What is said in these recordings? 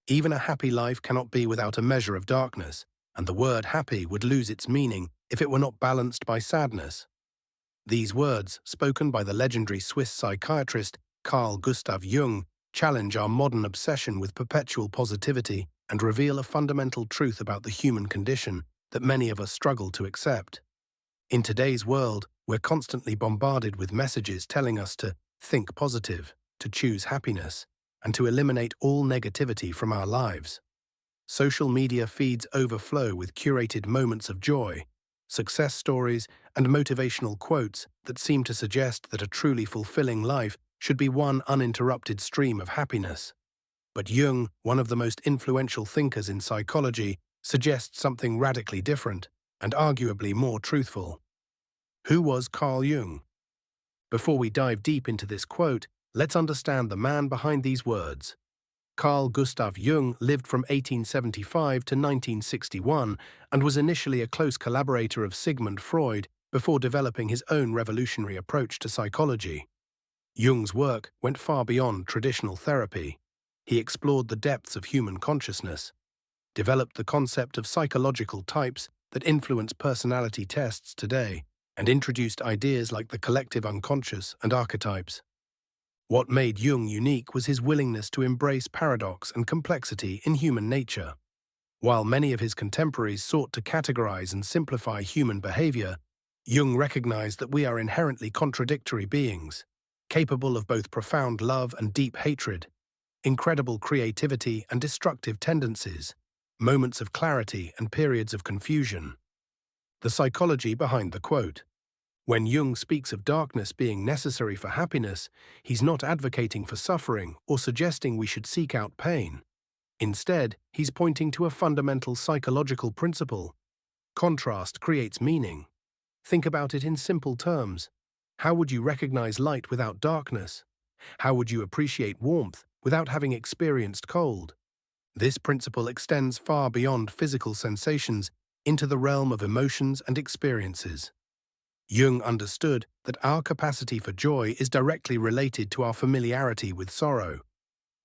Even a happy life cannot be without a measure of darkness, and the word happy would lose its meaning if it were not balanced by sadness. These words, spoken by the legendary Swiss psychiatrist Carl Gustav Jung, challenge our modern obsession with perpetual positivity and reveal a fundamental truth about the human condition that many of us struggle to accept. In today's world, we're constantly bombarded with messages telling us to think positive, to choose happiness, and to eliminate all negativity from our lives. Social media feeds overflow with curated moments of joy, success stories, and motivational quotes that seem to suggest that a truly fulfilling life should be one uninterrupted stream of happiness. But Jung, one of the most influential thinkers in psychology, suggests something radically different and arguably more truthful. Who was Carl Jung? Before we dive deep into this quote, let's understand the man behind these words. Carl Gustav Jung lived from 1875 to 1961 and was initially a close collaborator of Sigmund Freud before developing his own revolutionary approach to psychology. Jung's work went far beyond traditional therapy. He explored the depths of human consciousness, developed the concept of psychological types that influence personality tests today, and introduced ideas like the collective unconscious and archetypes. What made Jung unique was his willingness to embrace paradox and complexity in human nature. While many of his contemporaries sought to categorize and simplify human behavior, Jung recognized that we are inherently contradictory beings, capable of both profound love and deep hatred, incredible creativity and destructive tendencies, moments of clarity and periods of confusion. The psychology behind the quote. When Jung speaks of darkness being necessary for happiness, he's not advocating for suffering or suggesting we should seek out pain. Instead, he's pointing to a fundamental psychological principle. Contrast creates meaning. Think about it in simple terms. How would you recognize light without darkness? How would you appreciate warmth without having experienced cold? This principle extends far beyond physical sensations into the realm of emotions and experiences. Jung understood that our capacity for joy is directly related to our familiarity with sorrow.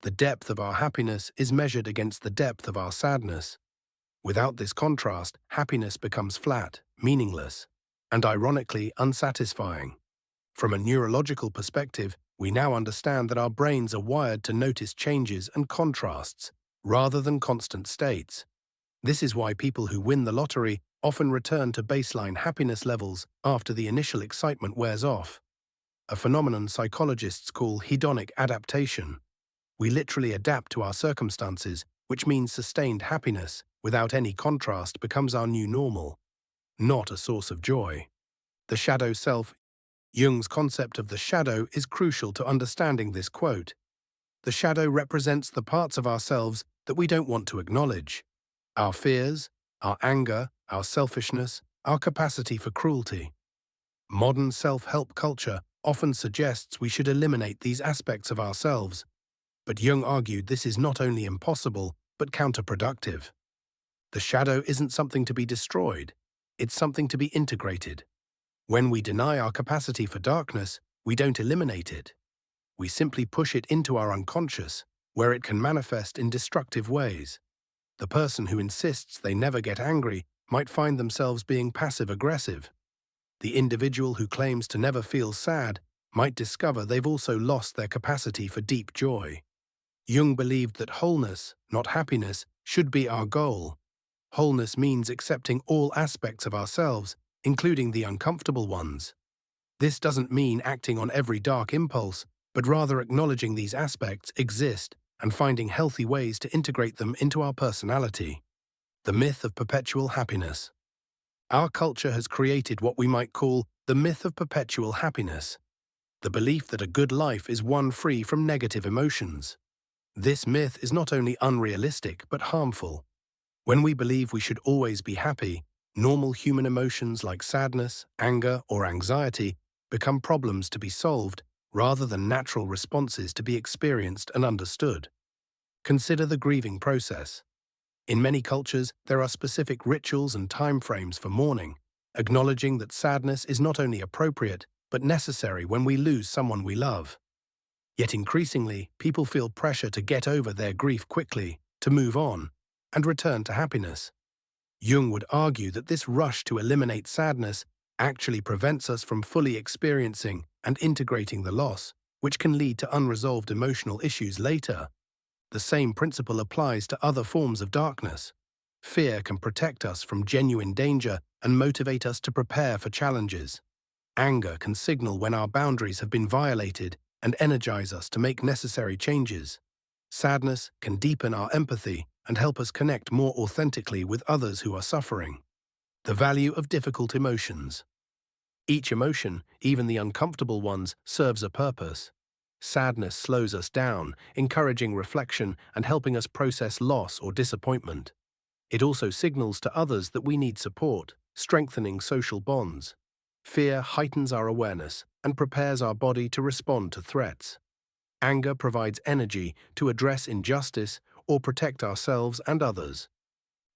The depth of our happiness is measured against the depth of our sadness. Without this contrast, happiness becomes flat, meaningless, and ironically unsatisfying. From a neurological perspective, we now understand that our brains are wired to notice changes and contrasts, rather than constant states. This is why people who win the lottery often return to baseline happiness levels after the initial excitement wears off, a phenomenon psychologists call hedonic adaptation. We literally adapt to our circumstances, which means sustained happiness without any contrast becomes our new normal, not a source of joy. The shadow self. Jung's concept of the shadow is crucial to understanding this quote. The shadow represents the parts of ourselves that we don't want to acknowledge. Our fears, our anger, our selfishness, our capacity for cruelty. Modern self-help culture often suggests we should eliminate these aspects of ourselves, but Jung argued this is not only impossible, but counterproductive. The shadow isn't something to be destroyed, it's something to be integrated. When we deny our capacity for darkness, we don't eliminate it. We simply push it into our unconscious, where it can manifest in destructive ways. The person who insists they never get angry might find themselves being passive-aggressive. The individual who claims to never feel sad might discover they've also lost their capacity for deep joy. Jung believed that wholeness, not happiness, should be our goal. Wholeness means accepting all aspects of ourselves, including the uncomfortable ones. This doesn't mean acting on every dark impulse, but rather acknowledging these aspects exist and finding healthy ways to integrate them into our personality. The myth of perpetual happiness. Our culture has created what we might call the myth of perpetual happiness, the belief that a good life is one free from negative emotions. This myth is not only unrealistic but harmful. When we believe we should always be happy, normal human emotions like sadness, anger, or anxiety become problems to be solved rather than natural responses to be experienced and understood. Consider the grieving process. In many cultures, there are specific rituals and timeframes for mourning, acknowledging that sadness is not only appropriate but necessary when we lose someone we love. Yet increasingly, people feel pressure to get over their grief quickly, to move on, and return to happiness. Jung would argue that this rush to eliminate sadness actually prevents us from fully experiencing and integrating the loss, which can lead to unresolved emotional issues later. The same principle applies to other forms of darkness. Fear can protect us from genuine danger and motivate us to prepare for challenges. Anger can signal when our boundaries have been violated and energize us to make necessary changes. Sadness can deepen our empathy and help us connect more authentically with others who are suffering. The value of difficult emotions. Each emotion, even the uncomfortable ones, serves a purpose. Sadness slows us down, encouraging reflection and helping us process loss or disappointment. It also signals to others that we need support, strengthening social bonds. Fear heightens our awareness and prepares our body to respond to threats. Anger provides energy to address injustice or protect ourselves and others.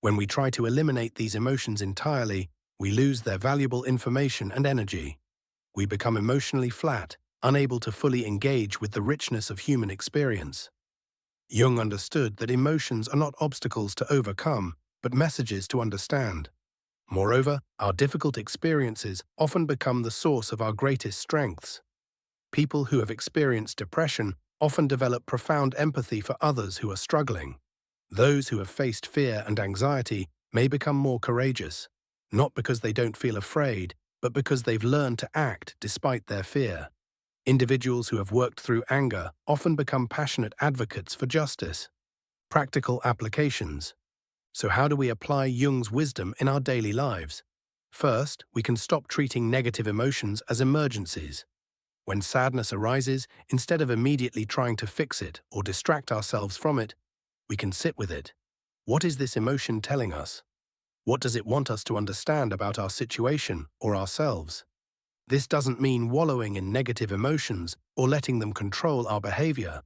When we try to eliminate these emotions entirely, we lose their valuable information and energy. We become emotionally flat, unable to fully engage with the richness of human experience. Jung understood that emotions are not obstacles to overcome, but messages to understand. Moreover, our difficult experiences often become the source of our greatest strengths. People who have experienced depression often develop profound empathy for others who are struggling. Those who have faced fear and anxiety may become more courageous, not because they don't feel afraid, but because they've learned to act despite their fear. Individuals who have worked through anger often become passionate advocates for justice. Practical applications. So how do we apply Jung's wisdom in our daily lives? First, we can stop treating negative emotions as emergencies. When sadness arises, instead of immediately trying to fix it or distract ourselves from it, we can sit with it. What is this emotion telling us? What does it want us to understand about our situation or ourselves? This doesn't mean wallowing in negative emotions or letting them control our behavior.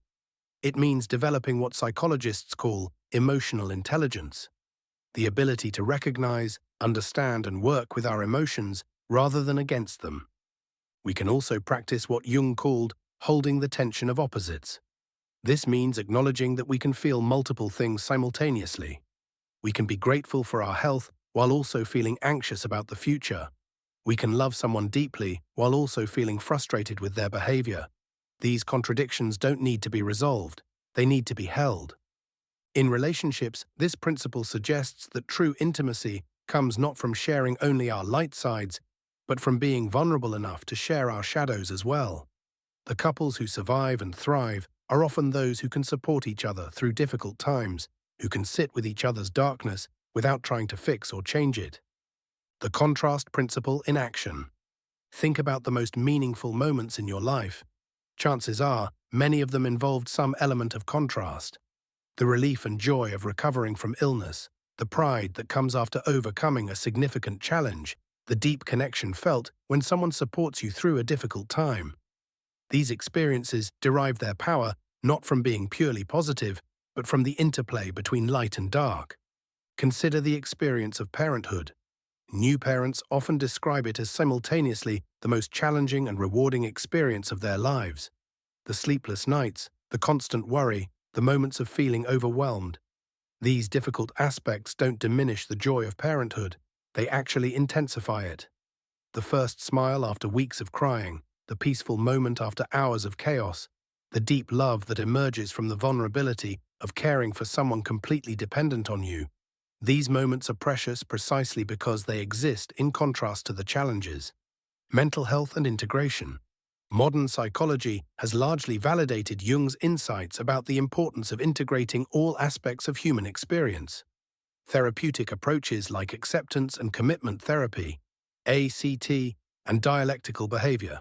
It means developing what psychologists call emotional intelligence, the ability to recognize, understand, and work with our emotions rather than against them. We can also practice what Jung called holding the tension of opposites. This means acknowledging that we can feel multiple things simultaneously. We can be grateful for our health while also feeling anxious about the future. We can love someone deeply while also feeling frustrated with their behavior. These contradictions don't need to be resolved, they need to be held. In relationships, this principle suggests that true intimacy comes not from sharing only our light sides, but from being vulnerable enough to share our shadows as well. The couples who survive and thrive are often those who can support each other through difficult times, who can sit with each other's darkness without trying to fix or change it. The contrast principle in action. Think about the most meaningful moments in your life. Chances are, many of them involved some element of contrast. The relief and joy of recovering from illness, the pride that comes after overcoming a significant challenge, the deep connection felt when someone supports you through a difficult time. These experiences derive their power not from being purely positive, but from the interplay between light and dark. Consider the experience of parenthood. New parents often describe it as simultaneously the most challenging and rewarding experience of their lives. The sleepless nights, the constant worry, the moments of feeling overwhelmed. These difficult aspects don't diminish the joy of parenthood, they actually intensify it. The first smile after weeks of crying, the peaceful moment after hours of chaos, the deep love that emerges from the vulnerability of caring for someone completely dependent on you. These moments are precious precisely because they exist in contrast to the challenges. Mental health and integration. Modern psychology has largely validated Jung's insights about the importance of integrating all aspects of human experience. Therapeutic approaches like acceptance and commitment therapy, ACT, and dialectical behavior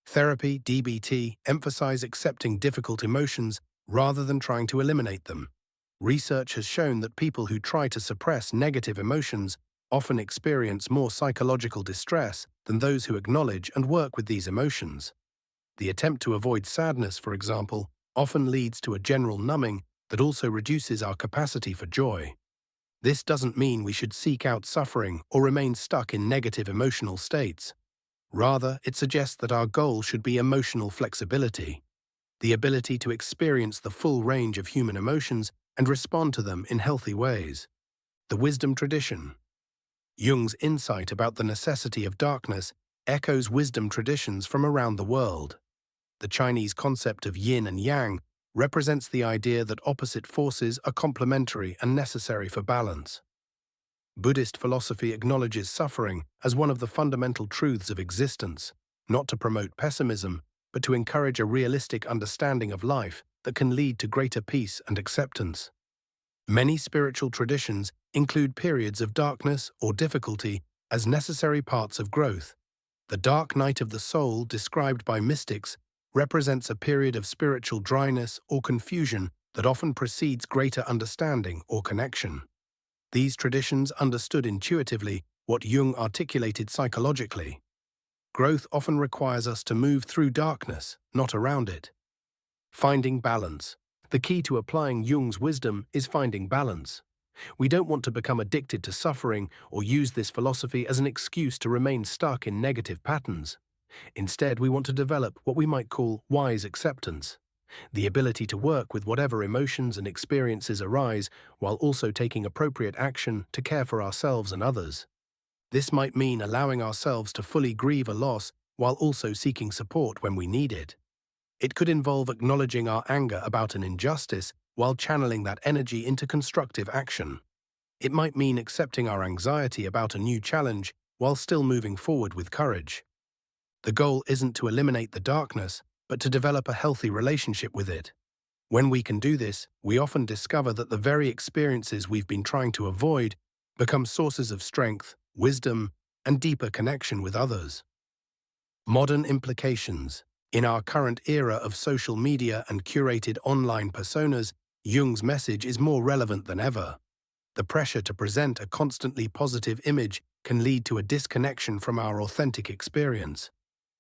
therapy, DBT, emphasize accepting difficult emotions rather than trying to eliminate them. Research has shown that people who try to suppress negative emotions often experience more psychological distress than those who acknowledge and work with these emotions. The attempt to avoid sadness, for example, often leads to a general numbing that also reduces our capacity for joy. This doesn't mean we should seek out suffering or remain stuck in negative emotional states. Rather, it suggests that our goal should be emotional flexibility, the ability to experience the full range of human emotions and respond to them in healthy ways. The wisdom tradition. Jung's insight about the necessity of darkness echoes wisdom traditions from around the world. The Chinese concept of yin and yang represents the idea that opposite forces are complementary and necessary for balance. Buddhist philosophy acknowledges suffering as one of the fundamental truths of existence, not to promote pessimism, but to encourage a realistic understanding of life that can lead to greater peace and acceptance. Many spiritual traditions include periods of darkness or difficulty as necessary parts of growth. The dark night of the soul, described by mystics, represents a period of spiritual dryness or confusion that often precedes greater understanding or connection. These traditions understood intuitively what Jung articulated psychologically. Growth often requires us to move through darkness, not around it. Finding balance. The key to applying Jung's wisdom is finding balance. We don't want to become addicted to suffering or use this philosophy as an excuse to remain stuck in negative patterns. Instead, we want to develop what we might call wise acceptance, the ability to work with whatever emotions and experiences arise while also taking appropriate action to care for ourselves and others. This might mean allowing ourselves to fully grieve a loss while also seeking support when we need it. It could involve acknowledging our anger about an injustice while channeling that energy into constructive action. It might mean accepting our anxiety about a new challenge while still moving forward with courage. The goal isn't to eliminate the darkness, but to develop a healthy relationship with it. When we can do this, we often discover that the very experiences we've been trying to avoid become sources of strength, wisdom, and deeper connection with others. Modern implications. In our current era of social media and curated online personas, Jung's message is more relevant than ever. The pressure to present a constantly positive image can lead to a disconnection from our authentic experience.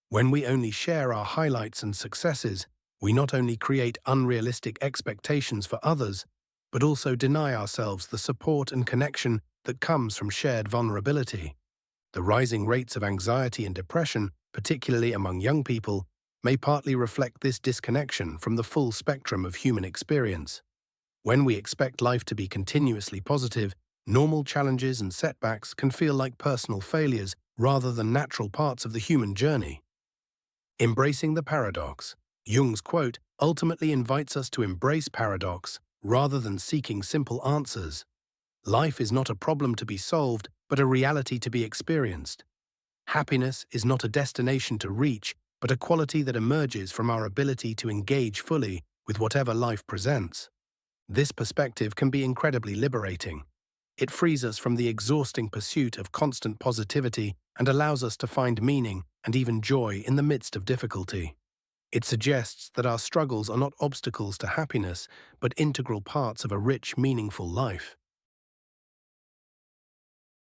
When we only share our highlights and successes, we not only create unrealistic expectations for others, but also deny ourselves the support and connection that comes from shared vulnerability. The rising rates of anxiety and depression, particularly among young people, may partly reflect this disconnection from the full spectrum of human experience. When we expect life to be continuously positive, normal challenges and setbacks can feel like personal failures rather than natural parts of the human journey. Embracing the paradox. Jung's quote ultimately invites us to embrace paradox rather than seeking simple answers. Life is not a problem to be solved, but a reality to be experienced. Happiness is not a destination to reach, but a quality that emerges from our ability to engage fully with whatever life presents. This perspective can be incredibly liberating. It frees us from the exhausting pursuit of constant positivity and allows us to find meaning and even joy in the midst of difficulty. It suggests that our struggles are not obstacles to happiness, but integral parts of a rich, meaningful life.